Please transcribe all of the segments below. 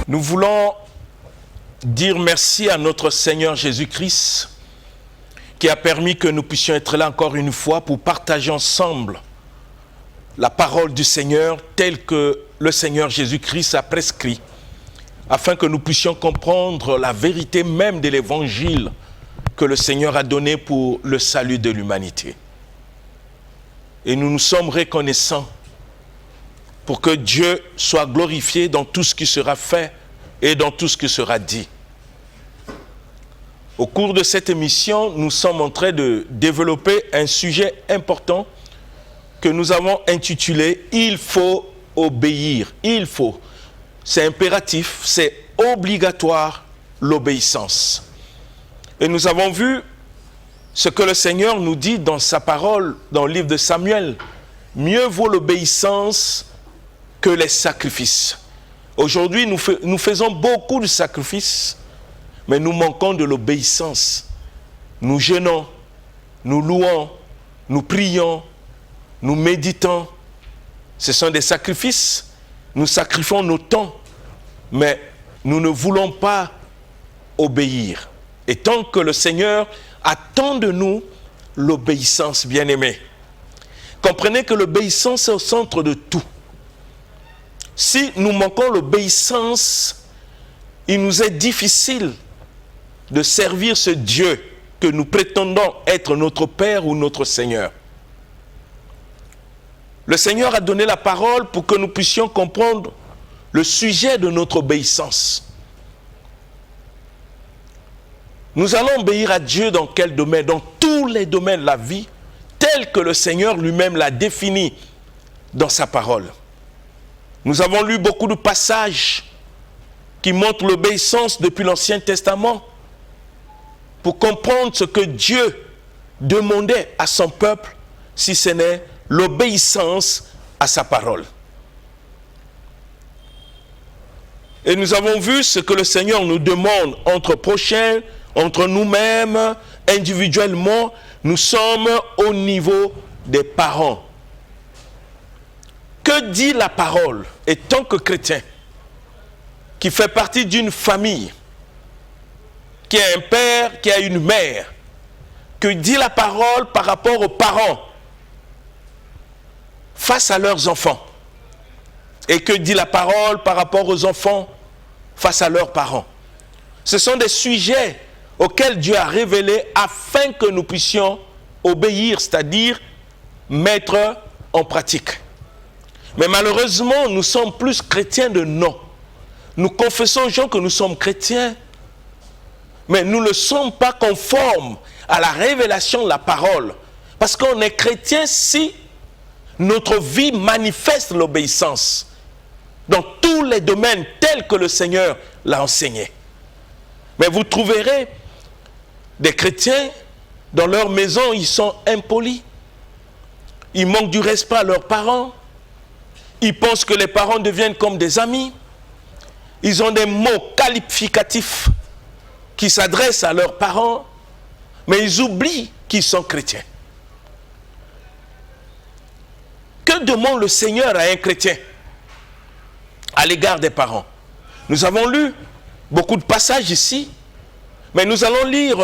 Nous voulons dire merci à notre Seigneur Jésus-Christ qui a permis que nous puissions être là encore une fois pour partager ensemble la parole du Seigneur telle que le Seigneur Jésus-Christ a prescrit, afin que nous puissions comprendre la vérité même de l'évangile que le Seigneur a donné pour le salut de l'humanité. Et nous nous sommes reconnaissants pour que Dieu soit glorifié dans tout ce qui sera fait et dans tout ce qui sera dit. Au cours de cette émission, nous sommes en train de développer un sujet important que nous avons intitulé « Il faut obéir ». Il faut. C'est impératif, c'est obligatoire l'obéissance. Et nous avons vu ce que le Seigneur nous dit dans sa parole, dans le livre de Samuel. Mieux vaut l'obéissance que les sacrifices. Aujourd'hui, nous faisons beaucoup de sacrifices, mais nous manquons de l'obéissance. Nous jeûnons, nous louons, nous prions, nous méditons. Ce sont des sacrifices. Nous sacrifions nos temps, mais nous ne voulons pas obéir. Et tant que le Seigneur attend de nous l'obéissance, bien-aimés. Comprenez que l'obéissance est au centre de tout. Si nous manquons l'obéissance, il nous est difficile de servir ce Dieu que nous prétendons être notre Père ou notre Seigneur. Le Seigneur a donné la parole pour que nous puissions comprendre le sujet de notre obéissance. Nous allons obéir à Dieu dans quel domaine? Dans tous les domaines de la vie, tel que le Seigneur lui-même l'a défini dans sa parole. Nous avons lu beaucoup de passages qui montrent l'obéissance depuis l'Ancien Testament pour comprendre ce que Dieu demandait à son peuple, si ce n'est l'obéissance à sa parole. Et nous avons vu ce que le Seigneur nous demande entre prochains, entre nous-mêmes, individuellement. Nous sommes au niveau des parents. Que dit la parole? Et tant que chrétien, qui fait partie d'une famille, qui a un père, qui a une mère, que dit la parole par rapport aux parents face à leurs enfants? Et que dit la parole par rapport aux enfants face à leurs parents? Ce sont des sujets auxquels Dieu a révélé afin que nous puissions obéir, c'est-à-dire mettre en pratique. Mais malheureusement, nous sommes plus chrétiens de nom. Nous confessons aux gens que nous sommes chrétiens, mais nous ne sommes pas conformes à la révélation de la parole. Parce qu'on est chrétien si notre vie manifeste l'obéissance dans tous les domaines tels que le Seigneur l'a enseigné. Mais vous trouverez des chrétiens, dans leur maison, ils sont impolis. Ils manquent du respect à leurs parents. Ils pensent que les parents deviennent comme des amis. Ils ont des mots qualificatifs qui s'adressent à leurs parents, mais ils oublient qu'ils sont chrétiens. Que demande le Seigneur à un chrétien à l'égard des parents? Nous avons lu beaucoup de passages ici, mais nous allons lire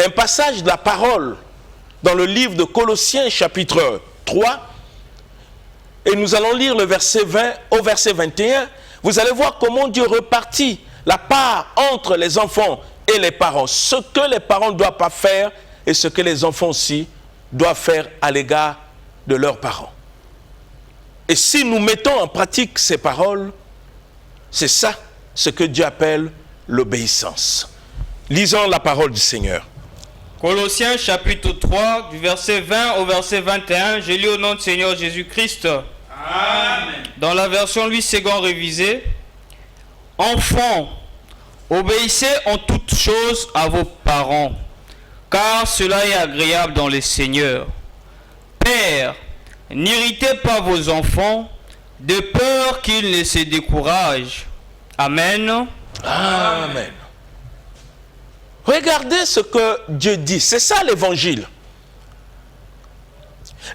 un passage de la parole dans le livre de Colossiens chapitre 3, et nous allons lire le verset 20 au verset 21. Vous allez voir comment Dieu repartit la part entre les enfants et les parents, ce que les parents ne doivent pas faire et ce que les enfants aussi doivent faire à l'égard de leurs parents. Et si nous mettons en pratique ces paroles, c'est ça ce que Dieu appelle l'obéissance. Lisons la parole du Seigneur. Colossiens chapitre 3, du verset 20 au verset 21, je lis au nom du Seigneur Jésus-Christ. Amen. Dans la version Louis II révisée, « Enfants, obéissez en toutes choses à vos parents, car cela est agréable dans les Seigneurs. Pères, n'irritez pas vos enfants, de peur qu'ils ne se découragent. Amen. » Amen. Regardez ce que Dieu dit. C'est ça l'évangile.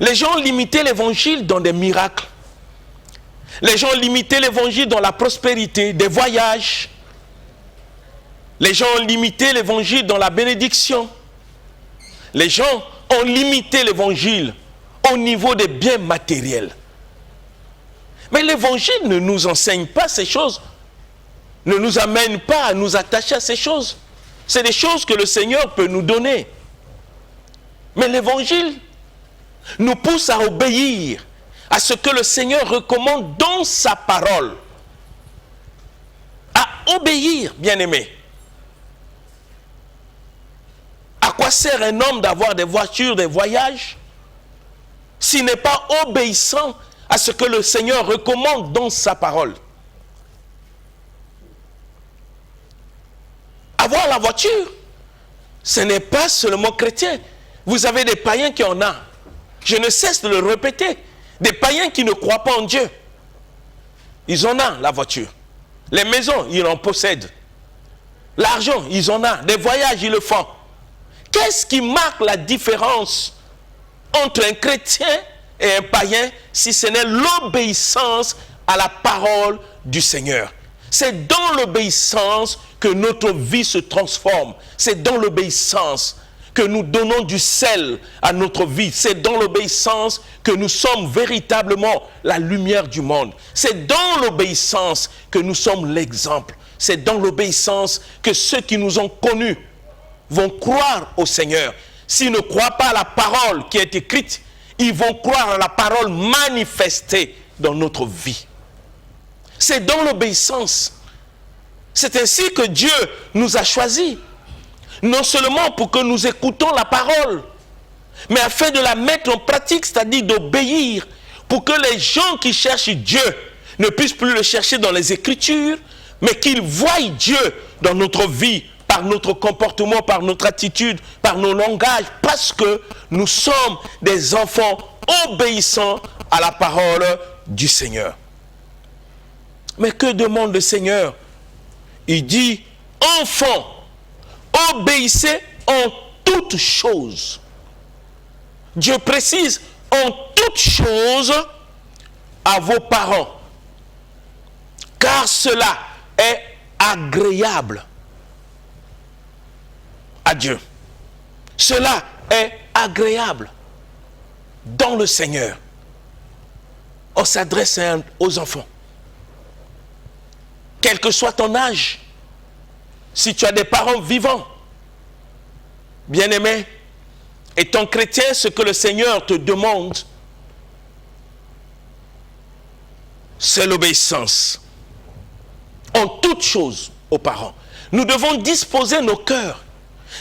Les gens limitaient l'évangile dans des miracles. Les gens ont limité l'évangile dans la prospérité, des voyages. Les gens ont limité l'évangile dans la bénédiction. Les gens ont limité l'évangile au niveau des biens matériels. Mais l'évangile ne nous enseigne pas ces choses, ne nous amène pas à nous attacher à ces choses. C'est des choses que le Seigneur peut nous donner. Mais l'évangile nous pousse à obéir à ce que le Seigneur recommande dans sa parole. À obéir, bien-aimés. À quoi sert un homme d'avoir des voitures, des voyages, s'il n'est pas obéissant à ce que le Seigneur recommande dans sa parole? Avoir la voiture, ce n'est pas seulement chrétien. Vous avez des païens qui en ont. Je ne cesse de le répéter. Des païens qui ne croient pas en Dieu. Ils en ont la voiture. Les maisons, ils en possèdent. L'argent, ils en ont. Des voyages, ils le font. Qu'est-ce qui marque la différence entre un chrétien et un païen si ce n'est l'obéissance à la parole du Seigneur? C'est dans l'obéissance que notre vie se transforme. C'est dans l'obéissance que nous donnons du sel à notre vie. C'est dans l'obéissance que nous sommes véritablement la lumière du monde. C'est dans l'obéissance que nous sommes l'exemple. C'est dans l'obéissance que ceux qui nous ont connus vont croire au Seigneur. S'ils ne croient pas à la parole qui est écrite, ils vont croire à la parole manifestée dans notre vie. C'est dans l'obéissance. C'est ainsi que Dieu nous a choisis. Non seulement pour que nous écoutons la parole, mais afin de la mettre en pratique, c'est-à-dire d'obéir, pour que les gens qui cherchent Dieu ne puissent plus le chercher dans les Écritures, mais qu'ils voient Dieu dans notre vie, par notre comportement, par notre attitude, par nos langages, parce que nous sommes des enfants obéissants à la parole du Seigneur. Mais que demande le Seigneur? Il dit, enfants, obéissez en toutes choses. Dieu précise, en toutes choses à vos parents, car cela est agréable à Dieu. Cela est agréable dans le Seigneur. On s'adresse aux enfants. Quel que soit ton âge, si tu as des parents vivants, bien-aimé, étant chrétien, ce que le Seigneur te demande, c'est l'obéissance. En toutes choses aux parents. Nous devons disposer nos cœurs.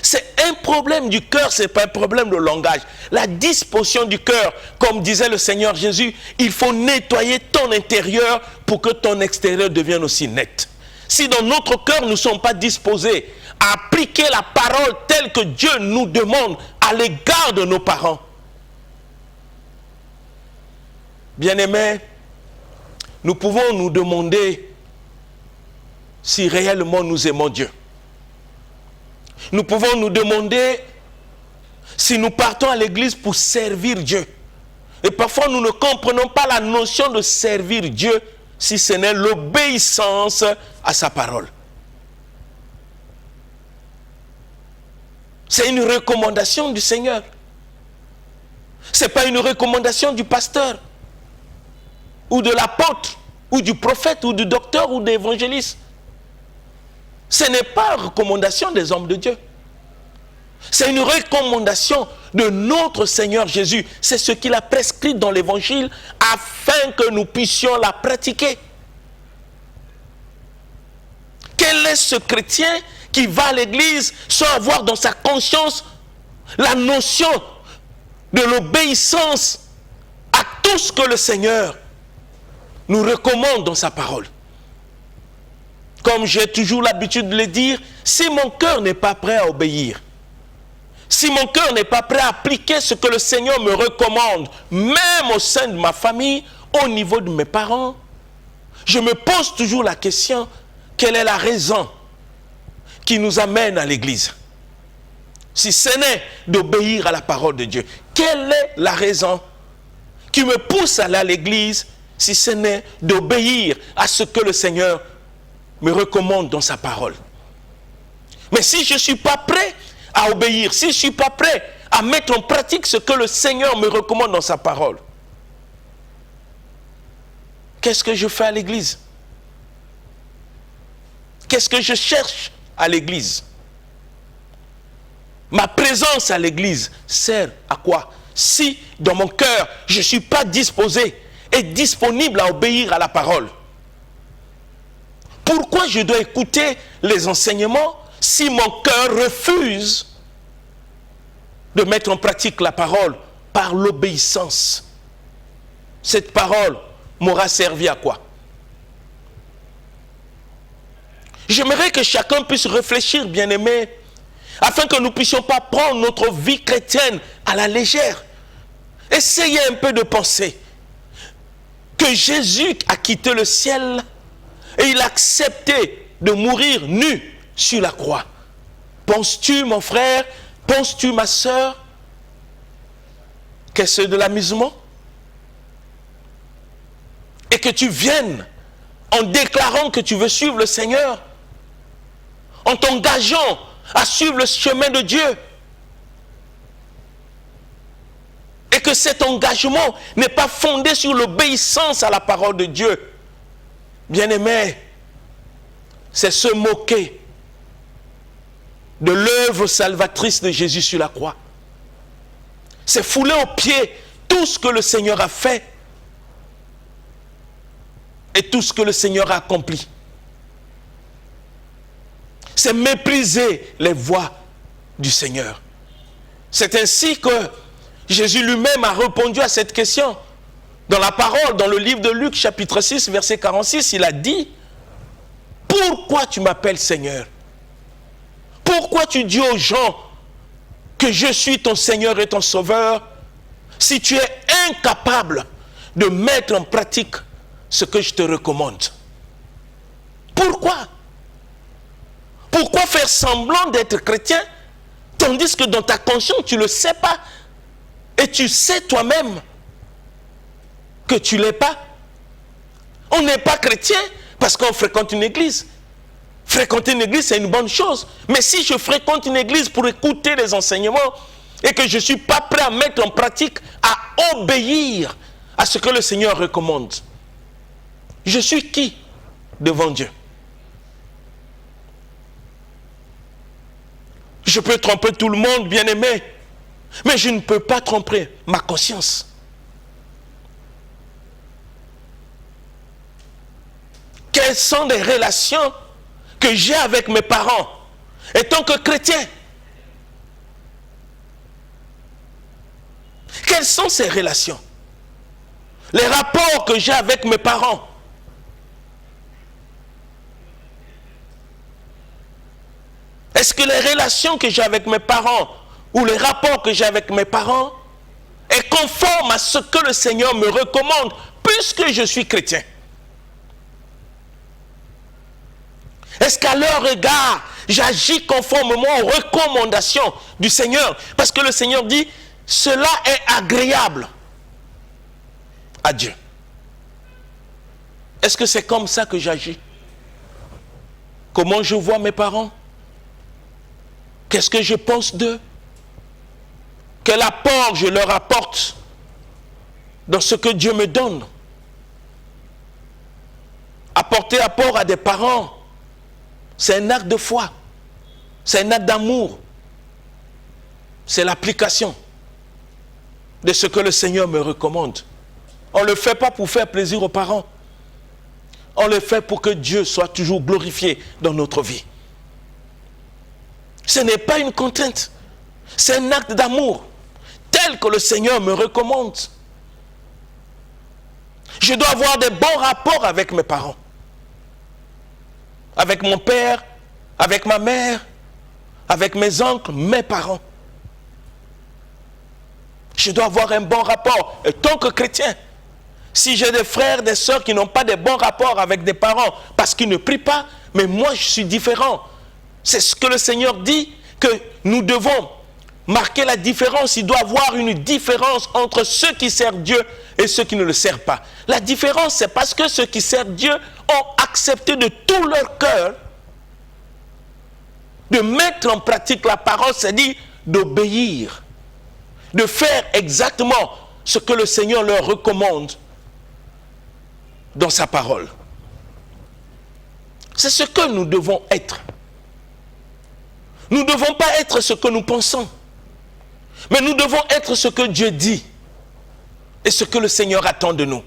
C'est un problème du cœur, ce n'est pas un problème de langage. La disposition du cœur, comme disait le Seigneur Jésus, il faut nettoyer ton intérieur pour que ton extérieur devienne aussi net. Si dans notre cœur nous ne sommes pas disposés à appliquer la parole telle que Dieu nous demande à l'égard de nos parents, bien-aimés, nous pouvons nous demander si réellement nous aimons Dieu. Nous pouvons nous demander si nous partons à l'église pour servir Dieu. Et parfois nous ne comprenons pas la notion de servir Dieu si ce n'est l'obéissance à sa parole. C'est une recommandation du Seigneur. Ce n'est pas une recommandation du pasteur, ou de l'apôtre, ou du prophète, ou du docteur, ou de l'évangéliste. Ce n'est pas une recommandation des hommes de Dieu. C'est une recommandation de notre Seigneur Jésus. C'est ce qu'il a prescrit dans l'évangile afin que nous puissions la pratiquer. Quel est ce chrétien qui va à l'église sans avoir dans sa conscience la notion de l'obéissance à tout ce que le Seigneur nous recommande dans sa parole? Comme j'ai toujours l'habitude de le dire, si mon cœur n'est pas prêt à obéir, si mon cœur n'est pas prêt à appliquer ce que le Seigneur me recommande, même au sein de ma famille, au niveau de mes parents, je me pose toujours la question, quelle est la raison qui nous amène à l'église? Si ce n'est d'obéir à la parole de Dieu, quelle est la raison qui me pousse à aller à l'église si ce n'est d'obéir à ce que le Seigneur me recommande dans sa parole. Mais si je ne suis pas prêt à obéir, si je ne suis pas prêt à mettre en pratique ce que le Seigneur me recommande dans sa parole, qu'est-ce que je fais à l'église? Qu'est-ce que je cherche à l'église? Ma présence à l'église sert à quoi? Si dans mon cœur, je ne suis pas disposé et disponible à obéir à la parole, pourquoi je dois écouter les enseignements si mon cœur refuse de mettre en pratique la parole par l'obéissance? Cette parole m'aura servi à quoi? J'aimerais que chacun puisse réfléchir, bien-aimé, afin que nous ne puissions pas prendre notre vie chrétienne à la légère. Essayez un peu de penser que Jésus a quitté le ciel et il a accepté de mourir nu sur la croix. Penses-tu, mon frère, penses-tu, ma soeur, que c'est de l'amusement? Et que tu viennes en déclarant que tu veux suivre le Seigneur, en t'engageant à suivre le chemin de Dieu, et que cet engagement n'est pas fondé sur l'obéissance à la parole de Dieu. Bien-aimé, c'est se moquer de l'œuvre salvatrice de Jésus sur la croix. C'est fouler aux pieds tout ce que le Seigneur a fait et tout ce que le Seigneur a accompli. C'est mépriser les voies du Seigneur. C'est ainsi que Jésus lui-même a répondu à cette question. Dans la parole, dans le livre de Luc, chapitre 6, verset 46, il a dit: pourquoi tu m'appelles Seigneur? Pourquoi tu dis aux gens que je suis ton Seigneur et ton Sauveur, si tu es incapable de mettre en pratique ce que je te recommande? Pourquoi? Pourquoi faire semblant d'être chrétien, tandis que dans ta conscience, tu ne le sais pas, et tu sais toi-même que tu ne l'es pas? On n'est pas chrétien parce qu'on fréquente une église. Fréquenter une église, c'est une bonne chose. Mais si je fréquente une église pour écouter les enseignements et que je ne suis pas prêt à mettre en pratique, à obéir à ce que le Seigneur recommande, je suis qui devant Dieu? Je peux tromper tout le monde, bien-aimé, mais je ne peux pas tromper ma conscience. Quelles sont les relations que j'ai avec mes parents étant que chrétien? Quelles sont ces relations? Les rapports que j'ai avec mes parents. Est-ce que les relations que j'ai avec mes parents ou les rapports que j'ai avec mes parents est conforme à ce que le Seigneur me recommande puisque je suis chrétien? Est-ce qu'à leur égard, j'agis conformément aux recommandations du Seigneur? Parce que le Seigneur dit, cela est agréable à Dieu. Est-ce que c'est comme ça que j'agis? Comment je vois mes parents? Qu'est-ce que je pense d'eux? Quel apport je leur apporte dans ce que Dieu me donne? Apporter apport à des parents, c'est un acte de foi, c'est un acte d'amour, c'est l'application de ce que le Seigneur me recommande. On ne le fait pas pour faire plaisir aux parents, on le fait pour que Dieu soit toujours glorifié dans notre vie. Ce n'est pas une contrainte, c'est un acte d'amour tel que le Seigneur me recommande. Je dois avoir des bons rapports avec mes parents, avec mon père, avec ma mère, avec mes oncles, mes parents. Je dois avoir un bon rapport. Et tant que chrétien, si j'ai des frères, des sœurs qui n'ont pas de bons rapports avec des parents parce qu'ils ne prient pas, mais moi je suis différent. C'est ce que le Seigneur dit, que nous devons marquer la différence. Il doit y avoir une différence entre ceux qui servent Dieu et ceux qui ne le servent pas. La différence, c'est parce que ceux qui servent Dieu ont accepté de tout leur cœur de mettre en pratique la parole, c'est-à-dire d'obéir, de faire exactement ce que le Seigneur leur recommande dans sa parole. C'est ce que nous devons être. Nous ne devons pas être ce que nous pensons, mais nous devons être ce que Dieu dit et ce que le Seigneur attend de nous.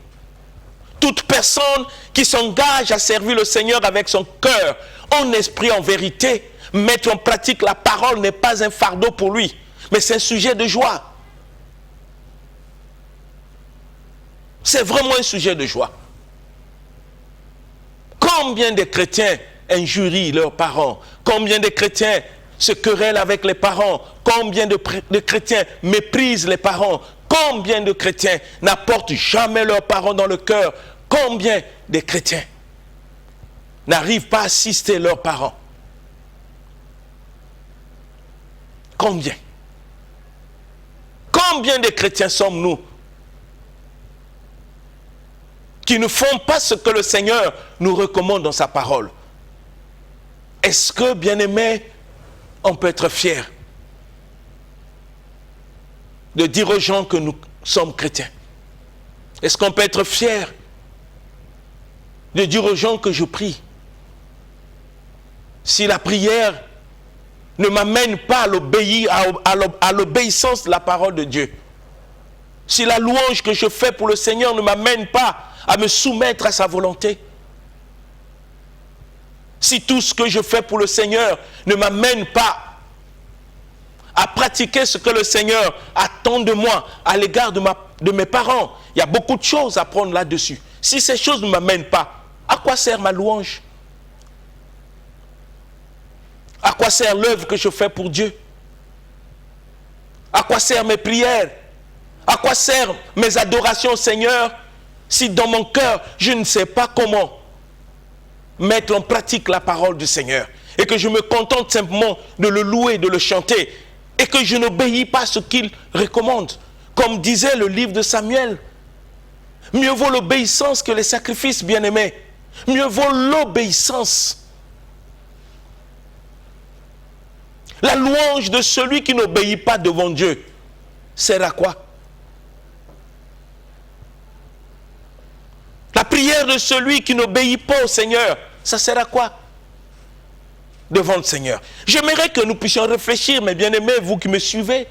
Toute personne qui s'engage à servir le Seigneur avec son cœur, en esprit, en vérité, mettre en pratique la parole n'est pas un fardeau pour lui, mais c'est un sujet de joie. C'est vraiment un sujet de joie. Combien de chrétiens injurient leurs parents? Combien de chrétiens se querellent avec les parents? Combien de chrétiens méprisent les parents? Combien de chrétiens n'apportent jamais leurs parents dans le cœur? Combien de chrétiens n'arrivent pas à assister leurs parents? Combien? Combien de chrétiens sommes-nous qui ne font pas ce que le Seigneur nous recommande dans sa parole? Est-ce que, bien-aimés, on peut être fier de dire aux gens que nous sommes chrétiens? Est-ce qu'on peut être fier de dire aux gens que je prie? Si la prière ne m'amène pas à l'obéissance de la parole de Dieu, si la louange que je fais pour le Seigneur ne m'amène pas à me soumettre à sa volonté, si tout ce que je fais pour le Seigneur ne m'amène pas à pratiquer ce que le Seigneur attend de moi à l'égard de mes parents, il y a beaucoup de choses à prendre là-dessus. Si ces choses ne m'amènent pas, à quoi sert ma louange? À quoi sert l'œuvre que je fais pour Dieu? À quoi servent mes prières? À quoi servent mes adorations au Seigneur si dans mon cœur, je ne sais pas comment mettre en pratique la parole du Seigneur et que je me contente simplement de le louer, de le chanter et que je n'obéis pas à ce qu'il recommande? Comme disait le livre de Samuel, mieux vaut l'obéissance que les sacrifices, bien-aimés. Mieux vaut l'obéissance. La louange de celui qui n'obéit pas devant Dieu sert à quoi? La prière de celui qui n'obéit pas au Seigneur, ça sert à quoi devant le Seigneur? J'aimerais que nous puissions réfléchir, mes bien-aimés, vous qui me suivez,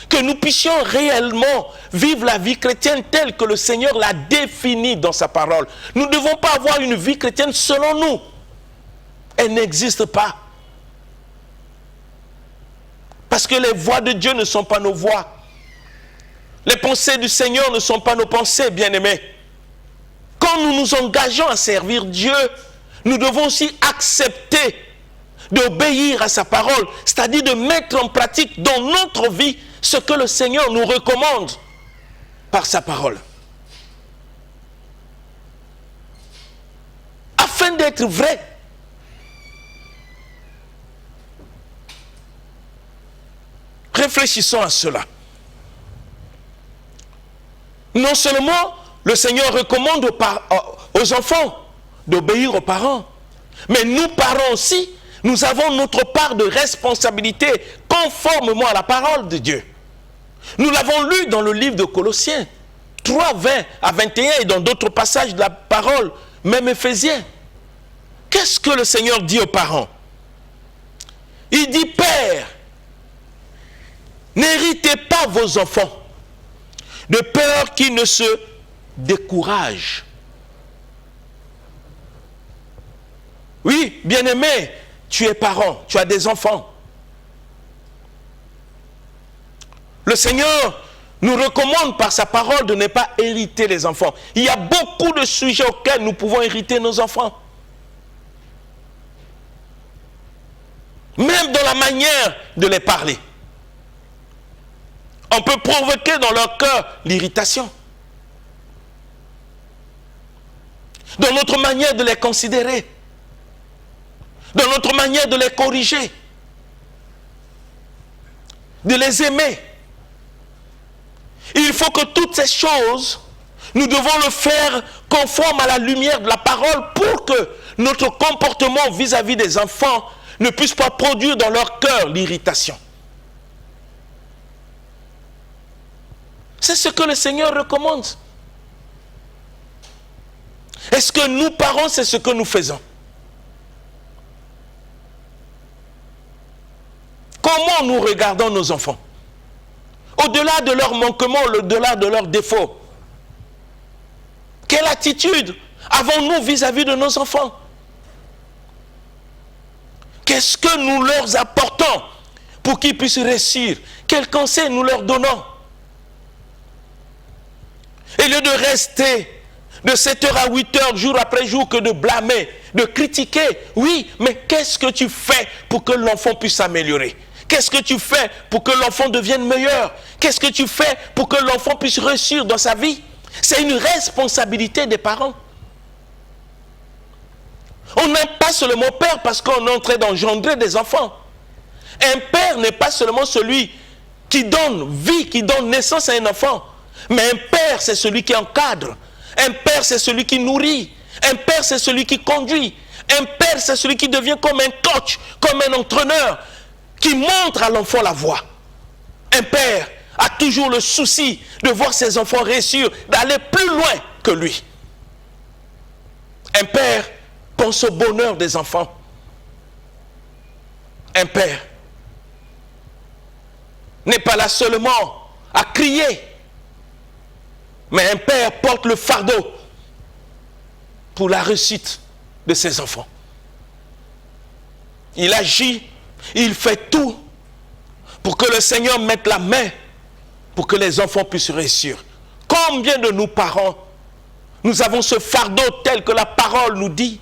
que nous puissions réellement vivre la vie chrétienne telle que le Seigneur l'a définie dans sa parole. Nous ne devons pas avoir une vie chrétienne selon nous. Elle n'existe pas. Parce que les voies de Dieu ne sont pas nos voies. Les pensées du Seigneur ne sont pas nos pensées, bien-aimés. Quand nous nous engageons à servir Dieu, nous devons aussi accepter d'obéir à sa parole, c'est-à-dire de mettre en pratique dans notre vie ce que le Seigneur nous recommande par sa parole. Afin d'être vrai. Réfléchissons à cela. Non seulement le Seigneur recommande aux enfants d'obéir aux parents, mais nous, parents aussi, nous avons notre part de responsabilité conformément à la parole de Dieu. Nous l'avons lu dans le livre de Colossiens 3, 20 à 21 et dans d'autres passages de la parole, même Éphésiens. Qu'est-ce que le Seigneur dit aux parents? Il dit: Père, n'héritez pas vos enfants de peur qu'ils ne se découragent. Oui, bien-aimé, tu es parent, tu as des enfants. Le Seigneur nous recommande par sa parole de ne pas hériter les enfants. Il y a beaucoup de sujets auxquels nous pouvons hériter nos enfants. Même dans la manière de les parler. On peut provoquer dans leur cœur l'irritation. Dans notre manière de les considérer. Dans notre manière de les corriger. de les aimer. Il faut que toutes ces choses, nous devons le faire conforme à la lumière de la parole pour que notre comportement vis-à-vis des enfants ne puisse pas produire dans leur cœur l'irritation. C'est ce que le Seigneur recommande. Est-ce que nous, parents, c'est ce que nous faisons? Comment nous regardons nos enfants? Au-delà de leurs manquements, au-delà de leurs défauts. Quelle attitude avons-nous vis-à-vis de nos enfants? Qu'est-ce que nous leur apportons pour qu'ils puissent réussir? Quel conseil nous leur donnons? Au lieu de rester de 7h à 8h, jour après jour, que de blâmer, de critiquer. Oui, mais qu'est-ce que tu fais pour que l'enfant puisse s'améliorer? Qu'est-ce que tu fais pour que l'enfant devienne meilleur? Qu'est-ce que tu fais pour que l'enfant puisse réussir dans sa vie? C'est une responsabilité des parents. On n'aime pas seulement père parce qu'on est en train d'engendrer des enfants. Un père n'est pas seulement celui qui donne vie, qui donne naissance à un enfant. Mais un père, c'est celui qui encadre. Un père, c'est celui qui nourrit. Un père, c'est celui qui conduit. Un père, c'est celui qui devient comme un coach, comme un entraîneur, qui montre à l'enfant la voie. Un père a toujours le souci de voir ses enfants réussir, d'aller plus loin que lui. Un père pense au bonheur des enfants. Un père n'est pas là seulement à crier, mais un père porte le fardeau pour la réussite de ses enfants. Il agit, il fait tout pour que le Seigneur mette la main pour que les enfants puissent réussir. Combien de nous parents, nous avons ce fardeau tel que la parole nous dit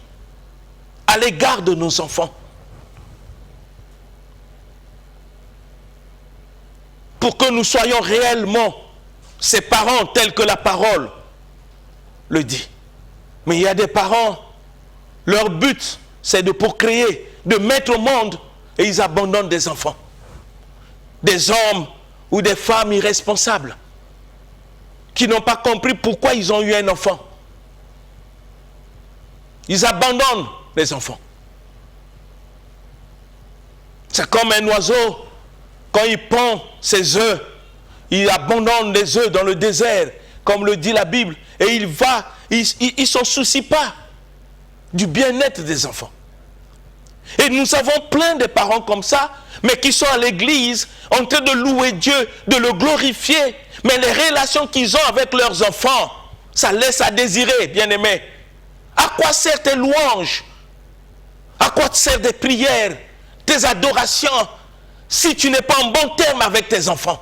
à l'égard de nos enfants? Pour que nous soyons réellement ces parents tels que la parole le dit. Mais il y a des parents, leur but c'est de procréer, de mettre au monde, et ils abandonnent des enfants. Des hommes ou des femmes irresponsables qui n'ont pas compris pourquoi ils ont eu un enfant. Ils abandonnent les enfants. C'est comme un oiseau, quand il pond ses œufs, il abandonne les œufs dans le désert, comme le dit la Bible, et il va, il ne s'en soucie pas du bien-être des enfants. Et nous avons plein de parents comme ça, mais qui sont à l'église en train de louer Dieu, de le glorifier, mais les relations qu'ils ont avec leurs enfants, ça laisse à désirer, bien-aimés. À quoi sert tes louanges? À quoi te servent des prières, tes adorations, si tu n'es pas en bon terme avec tes enfants?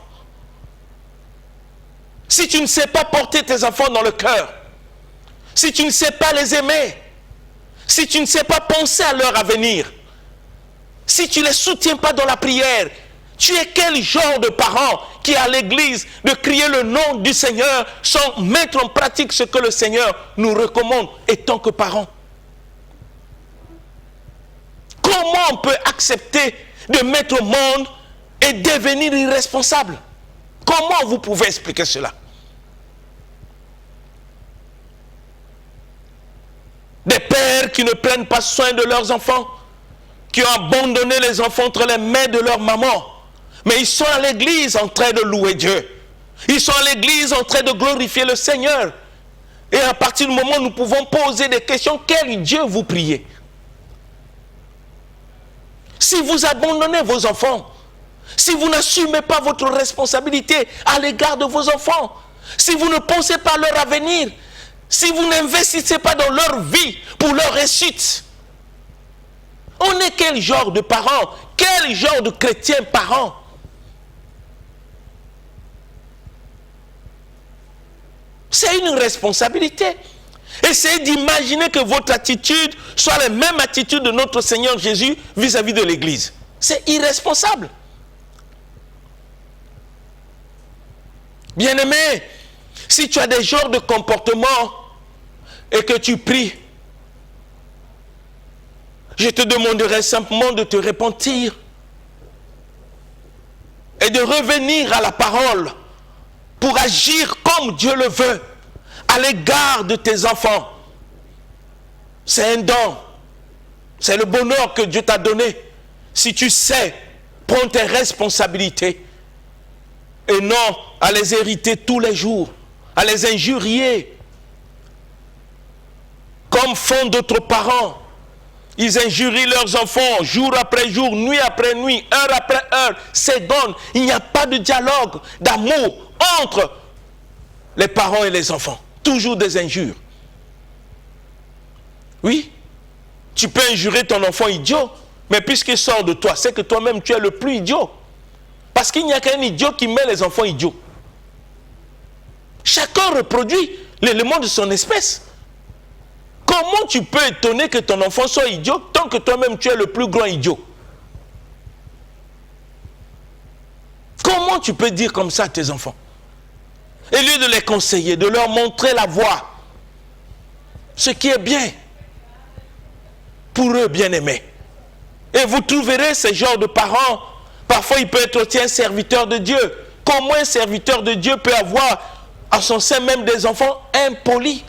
Si tu ne sais pas porter tes enfants dans le cœur, si tu ne sais pas les aimer, si tu ne sais pas penser à leur avenir, si tu ne les soutiens pas dans la prière, tu es quel genre de parent qui est à l'église de crier le nom du Seigneur sans mettre en pratique ce que le Seigneur nous recommande étant que parents? Comment on peut accepter de mettre au monde et devenir irresponsable? Comment vous pouvez expliquer cela? Des pères qui ne prennent pas soin de leurs enfants, qui ont abandonné les enfants entre les mains de leur maman, mais ils sont à l'église en train de louer Dieu. Ils sont à l'église en train de glorifier le Seigneur. Et à partir du moment où nous pouvons poser des questions, quel Dieu vous priez? Si vous abandonnez vos enfants, si vous n'assumez pas votre responsabilité à l'égard de vos enfants, si vous ne pensez pas à leur avenir, si vous n'investissez pas dans leur vie pour leur réussite, on est quel genre de parents? Quel genre de chrétiens parents? C'est une responsabilité. Essayez d'imaginer que votre attitude soit la même attitude de notre Seigneur Jésus vis-à-vis de l'Église. C'est irresponsable. Bien-aimé, si tu as des genres de comportements et que tu pries, je te demanderai simplement de te repentir. et de revenir à la parole pour agir comme Dieu le veut à l'égard de tes enfants. C'est un don. C'est le bonheur que Dieu t'a donné. Si tu sais prendre tes responsabilités et non à les hériter tous les jours, à les injurier, comme font d'autres parents. Ils injurient leurs enfants jour après jour, nuit après nuit, heure après heure, seconde. Il n'y a pas de dialogue, d'amour entre les parents et les enfants. Toujours des injures. Oui, tu peux injurer ton enfant idiot, mais puisqu'il sort de toi, c'est que toi-même tu es le plus idiot. Parce qu'il n'y a qu'un idiot qui met les enfants idiots. Chacun reproduit l'élément de son espèce. Comment tu peux étonner que ton enfant soit idiot tant que toi-même tu es le plus grand idiot? Comment tu peux dire comme ça à tes enfants? Au lieu de les conseiller, de leur montrer la voie, ce qui est bien pour eux, bien-aimés. Et vous trouverez ce genre de parents. Parfois, il peut être aussi un serviteur de Dieu. Comment un serviteur de Dieu peut avoir à son sein même des enfants impolis?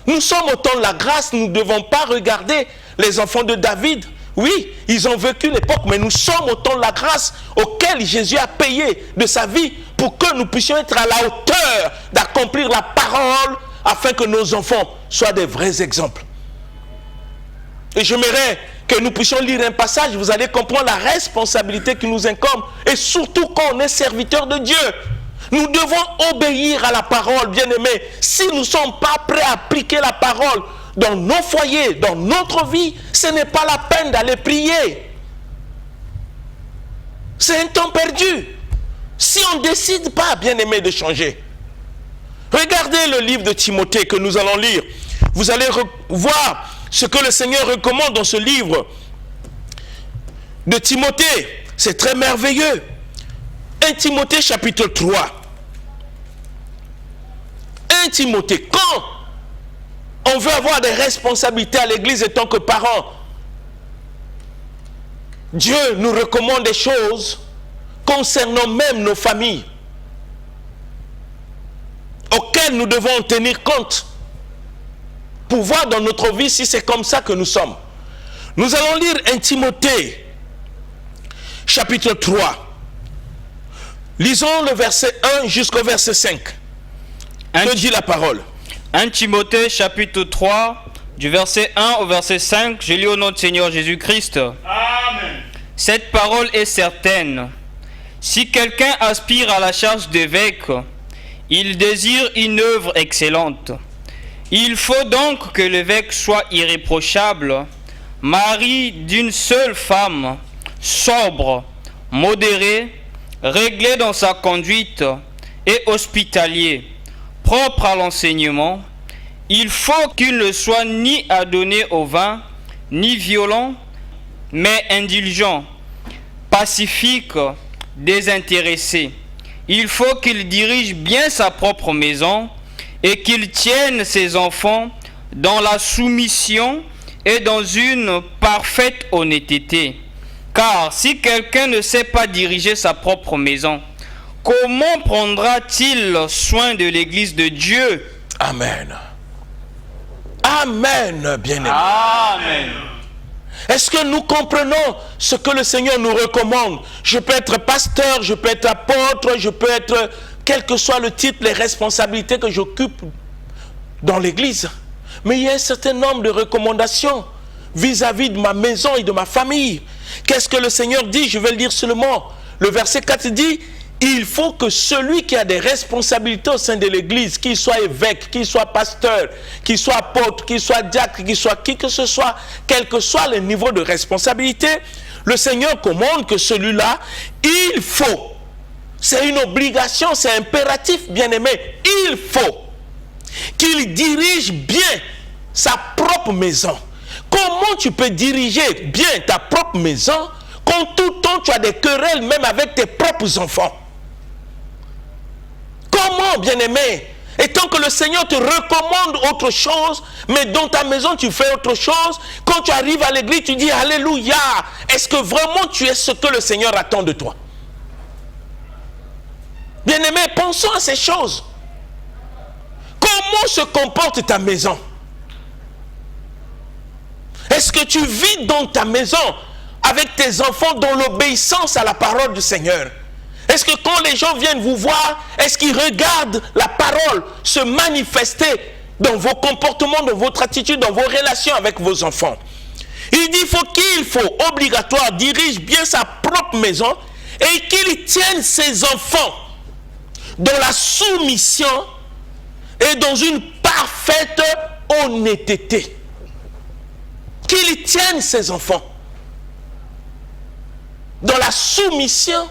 Nous sommes au temps de la grâce, nous ne devons pas regarder les enfants de David. Oui, ils ont vécu l'époque, mais nous sommes au temps de la grâce auquel Jésus a payé de sa vie pour que nous puissions être à la hauteur d'accomplir la parole afin que nos enfants soient des vrais exemples. Et j'aimerais que nous puissions lire un passage, vous allez comprendre la responsabilité qui nous incombe et surtout quand on est serviteur de Dieu. Nous devons obéir à la parole, bien-aimés. Si nous ne sommes pas prêts à appliquer la parole dans nos foyers, dans notre vie, ce n'est pas la peine d'aller prier. C'est un temps perdu. Si on ne décide pas, bien-aimés, de changer. Regardez le livre de Timothée que nous allons lire. Vous allez voir ce que le Seigneur recommande dans ce livre de Timothée. C'est très merveilleux. 1 Timothée chapitre 3. 1 Timothée, quand on veut avoir des responsabilités à l'église en tant que parents, Dieu nous recommande des choses concernant même nos familles auxquelles nous devons tenir compte pour voir dans notre vie si c'est comme ça que nous sommes. Nous allons lire 1 Timothée chapitre 3. Lisons le verset 1 jusqu'au verset 5. Que dit la parole? 1 Timothée chapitre 3, du verset 1 au verset 5, je lis au nom de Seigneur Jésus-Christ. Amen. Cette parole est certaine. Si quelqu'un aspire à la charge d'évêque, il désire une œuvre excellente. Il faut donc que l'évêque soit irréprochable, mari d'une seule femme, sobre, modéré, réglé dans sa conduite et hospitalier, propre à l'enseignement. Il faut qu'il ne soit ni adonné au vin, ni violent, mais indulgent, pacifique, désintéressé. Il faut qu'il dirige bien sa propre maison et qu'il tienne ses enfants dans la soumission et dans une parfaite honnêteté. Car si quelqu'un ne sait pas diriger sa propre maison, comment prendra-t-il soin de l'église de Dieu? Amen. Amen, bien-aimé. Amen. Est-ce que nous comprenons ce que le Seigneur nous recommande? Je peux être pasteur, je peux être apôtre, je peux être, quel que soit le titre, les responsabilités que j'occupe dans l'église. Mais il y a un certain nombre de recommandations vis-à-vis de ma maison et de ma famille. Qu'est-ce que le Seigneur dit? Je vais le dire seulement. Le verset 4 dit, il faut que celui qui a des responsabilités au sein de l'église, qu'il soit évêque, qu'il soit pasteur, qu'il soit apôtre, qu'il soit diacre, qu'il soit qui que ce soit, quel que soit le niveau de responsabilité, le Seigneur commande que celui-là, il faut, c'est une obligation, c'est impératif, bien-aimé, il faut qu'il dirige bien sa propre maison. Comment tu peux diriger bien ta propre maison quand tout le temps tu as des querelles même avec tes propres enfants? Comment, bien-aimé? Et tant que le Seigneur te recommande autre chose, mais dans ta maison tu fais autre chose, quand tu arrives à l'église tu dis Alléluia, est-ce que vraiment tu es ce que le Seigneur attend de toi? Bien-aimés, pensons à ces choses. Comment se comporte ta maison? Est-ce que tu vis dans ta maison avec tes enfants dans l'obéissance à la parole du Seigneur? Est-ce que quand les gens viennent vous voir, est-ce qu'ils regardent la parole se manifester dans vos comportements, dans votre attitude, dans vos relations avec vos enfants? Il dit qu'il faut obligatoire dirige bien sa propre maison et qu'il tienne ses enfants dans la soumission et dans une parfaite honnêteté. Qu'il tienne ses enfants dans la soumission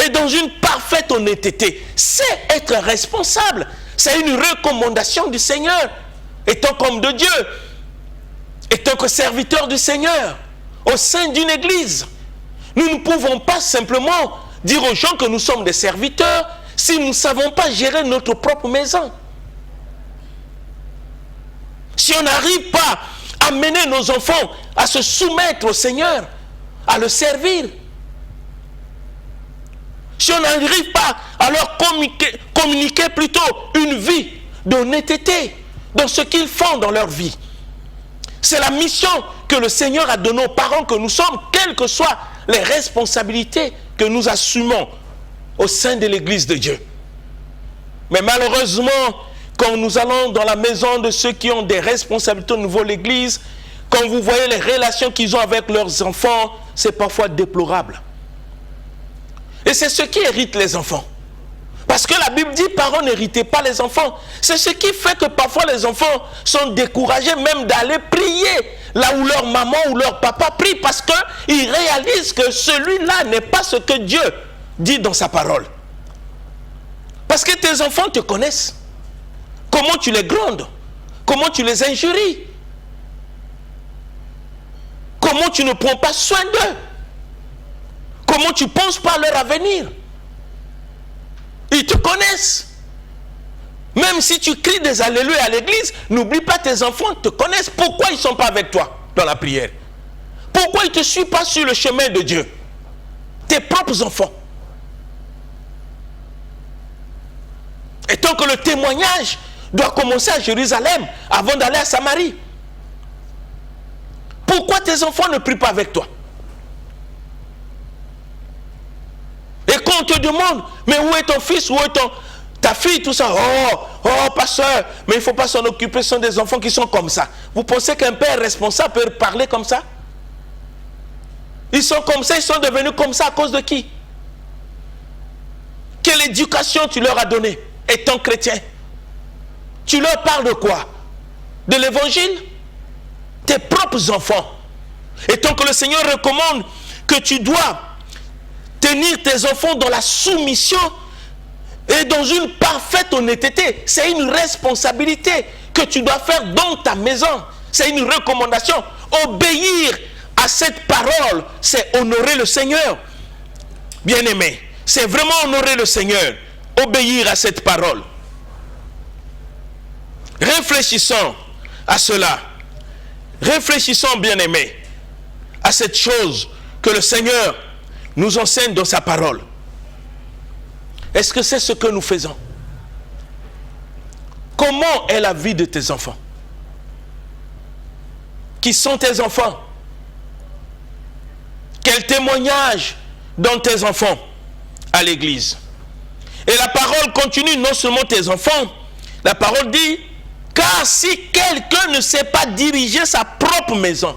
et dans une parfaite honnêteté. C'est être responsable. C'est une recommandation du Seigneur. Étant comme de Dieu, étant que serviteur du Seigneur, au sein d'une église, nous ne pouvons pas simplement dire aux gens que nous sommes des serviteurs si nous ne savons pas gérer notre propre maison. Si on n'arrive pas à mener nos enfants à se soumettre au Seigneur, à le servir, si on n'arrive pas à leur communiquer plutôt une vie d'honnêteté dans ce qu'ils font dans leur vie. C'est la mission que le Seigneur a donnée aux parents que nous sommes, quelles que soient les responsabilités que nous assumons au sein de l'Église de Dieu. Mais malheureusement, quand nous allons dans la maison de ceux qui ont des responsabilités au niveau de l'Église, quand vous voyez les relations qu'ils ont avec leurs enfants, c'est parfois déplorable. Et c'est ce qui hérite les enfants. Parce que la Bible dit, parents, n'héritez pas les enfants. C'est ce qui fait que parfois les enfants sont découragés même d'aller prier là où leur maman ou leur papa prie, parce qu'ils réalisent que celui-là n'est pas ce que Dieu dit dans sa parole. Parce que tes enfants te connaissent. Comment tu les grondes? Comment tu les injuries? Comment tu ne prends pas soin d'eux? Comment tu ne penses pas à leur avenir? Ils te connaissent. Même si tu cries des alléluia à l'église, n'oublie pas, tes enfants te connaissent. Pourquoi ils ne sont pas avec toi dans la prière? Pourquoi ils ne te suivent pas sur le chemin de Dieu? Tes propres enfants. Et tant que le témoignage doit commencer à Jérusalem avant d'aller à Samarie. Pourquoi tes enfants ne prient pas avec toi? Et quand on te demande, mais où est ton fils, où est ta fille, tout ça, oh, pasteur, mais il ne faut pas s'en occuper, ce sont des enfants qui sont comme ça. Vous pensez qu'un père responsable peut parler comme ça? Ils sont comme ça, ils sont devenus comme ça à cause de qui? Quelle éducation tu leur as donnée, étant chrétien? Tu leur parles de quoi? De l'évangile? Tes propres enfants. Et tant que le Seigneur recommande que tu dois tenir tes enfants dans la soumission et dans une parfaite honnêteté, c'est une responsabilité que tu dois faire dans ta maison. C'est une recommandation. Obéir à cette parole, c'est honorer le Seigneur. Bien-aimé, c'est vraiment honorer le Seigneur. Obéir à cette parole. Réfléchissons à cela. Réfléchissons, bien-aimés, à cette chose que le Seigneur nous enseigne dans sa parole. Est-ce que c'est ce que nous faisons? Comment est la vie de tes enfants? Qui sont tes enfants? Quel témoignage donnent tes enfants à l'église? Et la parole continue, non seulement tes enfants, la parole dit, car si quelqu'un ne sait pas diriger sa propre maison,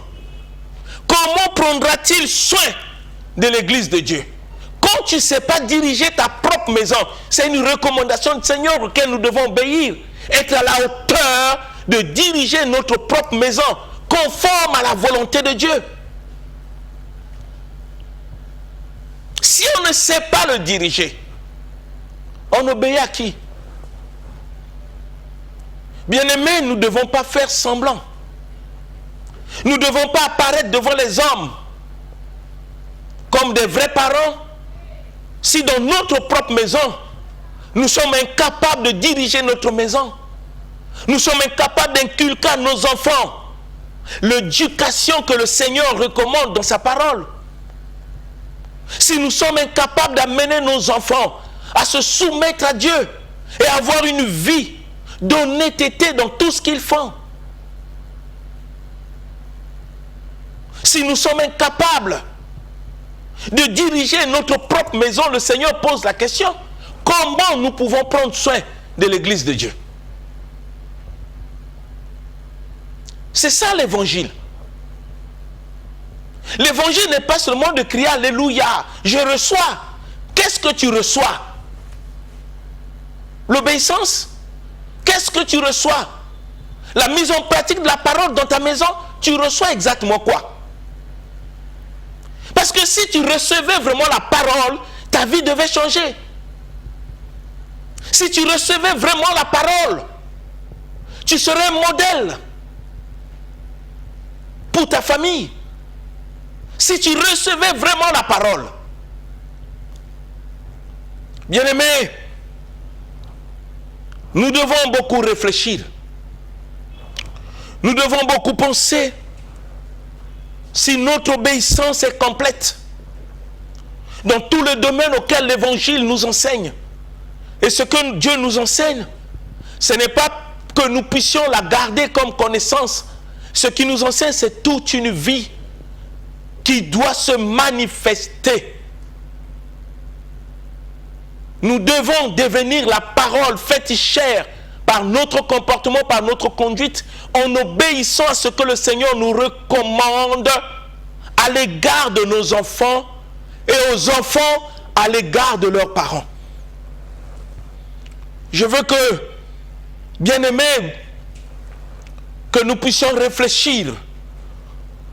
comment prendra-t-il soin de l'église de Dieu? Quand tu ne sais pas diriger ta propre maison, c'est une recommandation du Seigneur auquel nous devons obéir. Être à la hauteur de diriger notre propre maison, conforme à la volonté de Dieu. Si on ne sait pas le diriger, on obéit à qui? Bien-aimés, nous ne devons pas faire semblant. Nous ne devons pas apparaître devant les hommes comme des vrais parents si dans notre propre maison, nous sommes incapables de diriger notre maison. Nous sommes incapables d'inculquer à nos enfants l'éducation que le Seigneur recommande dans sa parole. Si nous sommes incapables d'amener nos enfants à se soumettre à Dieu et à avoir une vie d'honnêteté dans tout ce qu'ils font. Si nous sommes incapables de diriger notre propre maison, le Seigneur pose la question, comment nous pouvons prendre soin de l'Église de Dieu? C'est ça l'évangile. L'évangile n'est pas seulement de crier Alléluia, je reçois. Qu'est-ce que tu reçois? L'obéissance? Qu'est-ce que tu reçois? La mise en pratique de la parole dans ta maison, tu reçois exactement quoi? Parce que si tu recevais vraiment la parole, ta vie devait changer. Si tu recevais vraiment la parole, tu serais un modèle pour ta famille. Si tu recevais vraiment la parole. Bien-aimés, nous devons beaucoup réfléchir. Nous devons beaucoup penser si notre obéissance est complète dans tous les domaines auxquels l'évangile nous enseigne. Et ce que Dieu nous enseigne, ce n'est pas que nous puissions la garder comme connaissance. Ce qui nous enseigne, c'est toute une vie qui doit se manifester. Nous devons devenir la parole faite chair par notre comportement, par notre conduite, en obéissant à ce que le Seigneur nous recommande à l'égard de nos enfants et aux enfants à l'égard de leurs parents. Je veux que, bien-aimés, que nous puissions réfléchir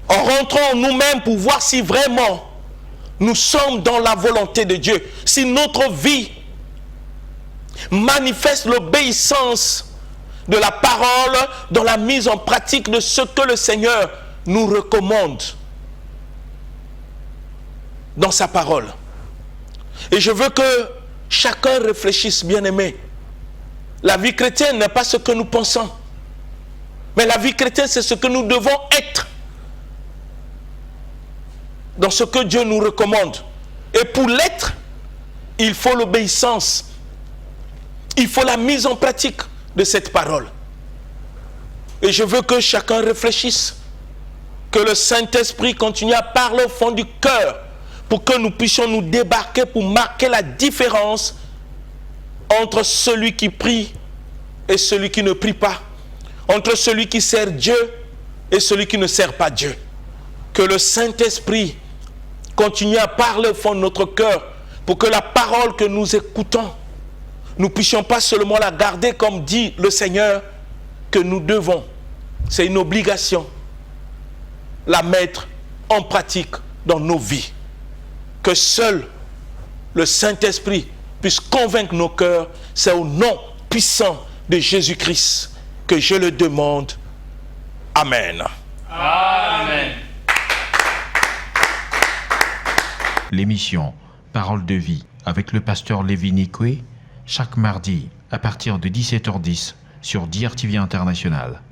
en rentrant en nous-mêmes pour voir si vraiment nous sommes dans la volonté de Dieu, si notre vie manifeste l'obéissance de la parole dans la mise en pratique de ce que le Seigneur nous recommande dans sa parole. Et je veux que chacun réfléchisse, bien-aimé. La vie chrétienne n'est pas ce que nous pensons, mais la vie chrétienne, c'est ce que nous devons être dans ce que Dieu nous recommande. Et pour l'être, il faut l'obéissance. Il faut la mise en pratique de cette parole. Et je veux que chacun réfléchisse, que le Saint-Esprit continue à parler au fond du cœur pour que nous puissions nous débarquer pour marquer la différence entre celui qui prie et celui qui ne prie pas, entre celui qui sert Dieu et celui qui ne sert pas Dieu. Que le Saint-Esprit continue à parler au fond de notre cœur pour que la parole que nous écoutons, nous ne puissions pas seulement la garder comme dit le Seigneur, que nous devons, c'est une obligation, la mettre en pratique dans nos vies. Que seul le Saint-Esprit puisse convaincre nos cœurs. C'est au nom puissant de Jésus-Christ que je le demande. Amen. Amen. L'émission Parole de vie avec le pasteur Lévi Nikwe, chaque mardi à partir de 17h10 sur DRTV International.